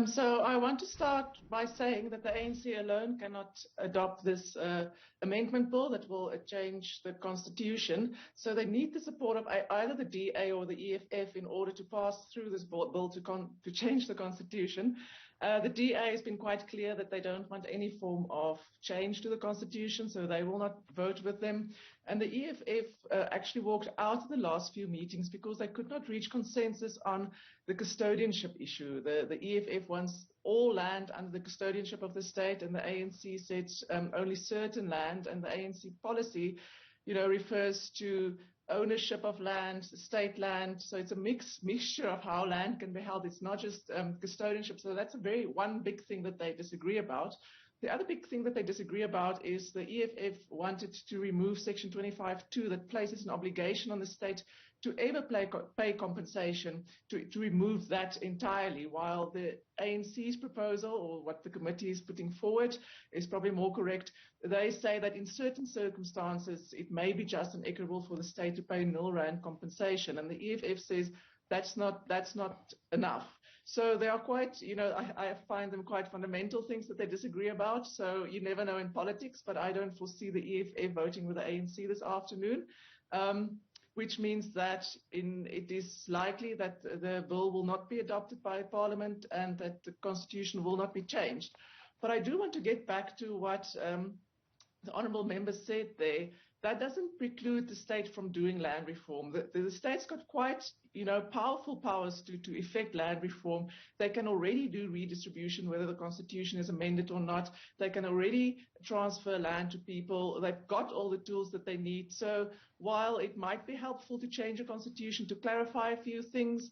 So I want to start by saying that the ANC alone cannot adopt this amendment bill that will change the constitution. So they need the support of either the DA or the EFF in order to pass through this bill to change the constitution. The DA has been quite clear that they don't want any form of change to the constitution, so they will not vote with them. And the EFF actually walked out of the last few meetings because they could not reach consensus on the custodianship issue. The EFF wants all land under the custodianship of the state, and the ANC said only certain land, and the ANC policy, refers to ownership of land, state land. So it's a mixture of how land can be held. It's not just custodianship. So that's one big thing that they disagree about. The other big thing that they disagree about is the EFF wanted to remove Section 25(2) that places an obligation on the state to ever pay compensation, to remove that entirely, while the ANC's proposal, or what the committee is putting forward, is probably more correct. They say that in certain circumstances it may be just and equitable for the state to pay nil rand compensation, and the EFF says that's not enough. So they are quite, I find them quite fundamental things that they disagree about. So you never know in politics, but I don't foresee the EFF voting with the ANC this afternoon, which means that it is likely that the bill will not be adopted by Parliament and that the Constitution will not be changed. But I do want to get back to what the honourable member said there. That doesn't preclude the state from doing land reform. The state's got quite, powerful powers to effect land reform. They can already do redistribution, whether the constitution is amended or not. They can already transfer land to people. They've got all the tools that they need. So while it might be helpful to change the constitution to clarify a few things,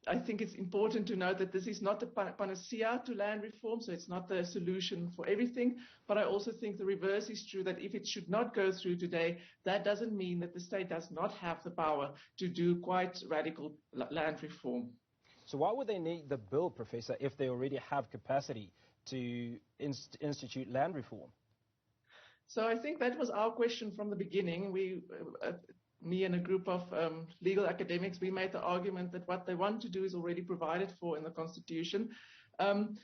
I think it's important to note that this is not a panacea to land reform, so it's not the solution for everything. But I also think the reverse is true, that if it should not go through today, that doesn't mean that the state does not have the power to do quite radical land reform. So why would they need the bill, Professor, if they already have capacity to institute land reform? So I think that was our question from the beginning. Me and a group of legal academics, we made the argument that what they want to do is already provided for in the Constitution. I'm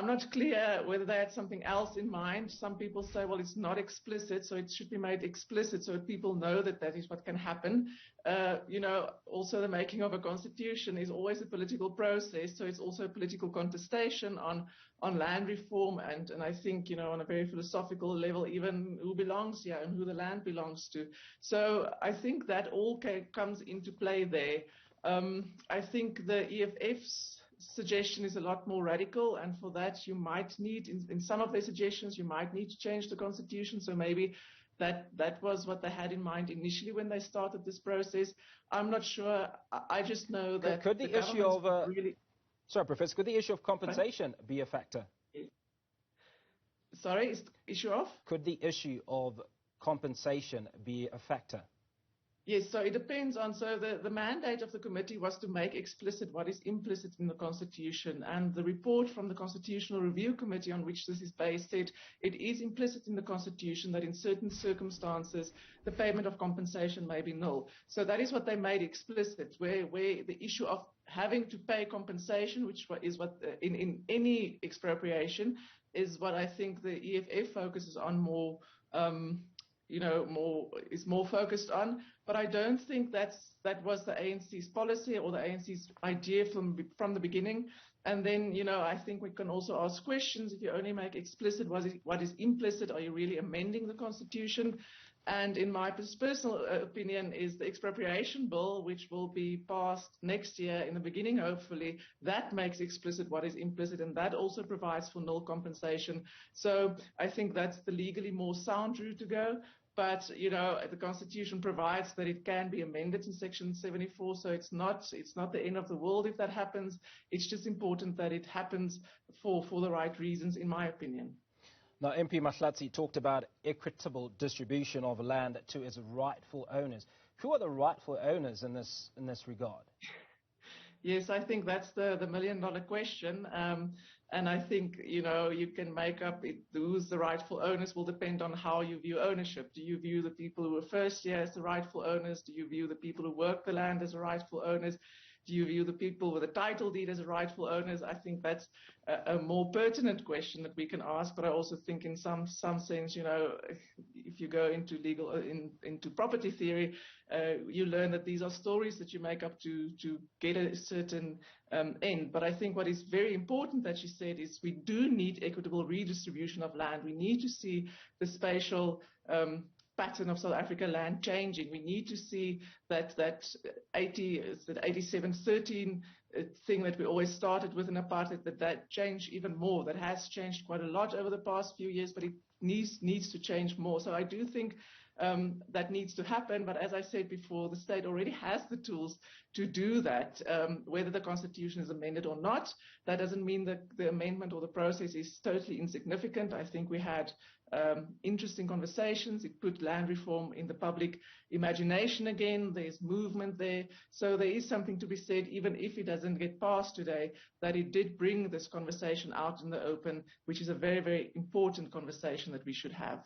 not clear whether they had something else in mind. Some people say, well, it's not explicit, so it should be made explicit so that people know that that is what can happen. Also the making of a constitution is always a political process, so it's also a political contestation on land reform and I think, on a very philosophical level, even who belongs here and who the land belongs to. So I think that all comes into play there. I think the EFF's suggestion is a lot more radical, and for that you might need, in some of their suggestions, you might need to change the constitution. So maybe that was what they had in mind initially when they started this process. I'm not sure. I just know that could the issue of sorry, Professor, could the issue of compensation be a factor? Sorry, issue of? Could the issue of compensation be a factor? Yes, so it depends on, so the mandate of the committee was to make explicit what is implicit in the Constitution, and the report from the Constitutional Review Committee on which this is based said it is implicit in the Constitution that in certain circumstances the payment of compensation may be null. So that is what they made explicit, where the issue of having to pay compensation, which is what in any expropriation, is what I think the EFF focuses on more, is more focused on. But I don't think that was the ANC's policy or the ANC's idea from the beginning. And then, I think we can also ask questions. If you only make explicit what is implicit, are you really amending the Constitution? And in my personal opinion is the expropriation bill, which will be passed next year in the beginning, hopefully, that makes explicit what is implicit, and that also provides for null compensation. So I think that's the legally more sound route to go. But, the Constitution provides that it can be amended in Section 74, so it's not the end of the world if that happens. It's just important that it happens for the right reasons, in my opinion. Now, MP Mahlatsi talked about equitable distribution of land to its rightful owners. Who are the rightful owners in this regard? Yes, I think that's the million-dollar question. And I think, you can make up who's the rightful owners will depend on how you view ownership. Do you view the people who were first here as the rightful owners? Do you view the people who work the land as the rightful owners? do you view the people with a title deed as rightful owners? I think that's a more pertinent question that we can ask. But I also think in some sense, if you go into into property theory, you learn that these are stories that you make up to get a certain end. But I think what is very important that she said is we do need equitable redistribution of land. We need to see the spatial pattern of South Africa land changing. We need to see that 87-13 thing that we always started with in apartheid, that change even more. That has changed quite a lot over the past few years, but it needs to change more. So I do think that needs to happen. But as I said before, the state already has the tools to do that. Whether the constitution is amended or not, that doesn't mean that the amendment or the process is totally insignificant. I think we had interesting conversations. It put land reform in the public imagination again. There's movement there. So there is something to be said, even if it doesn't get passed today, that it did bring this conversation out in the open, which is a very, very important conversation that we should have.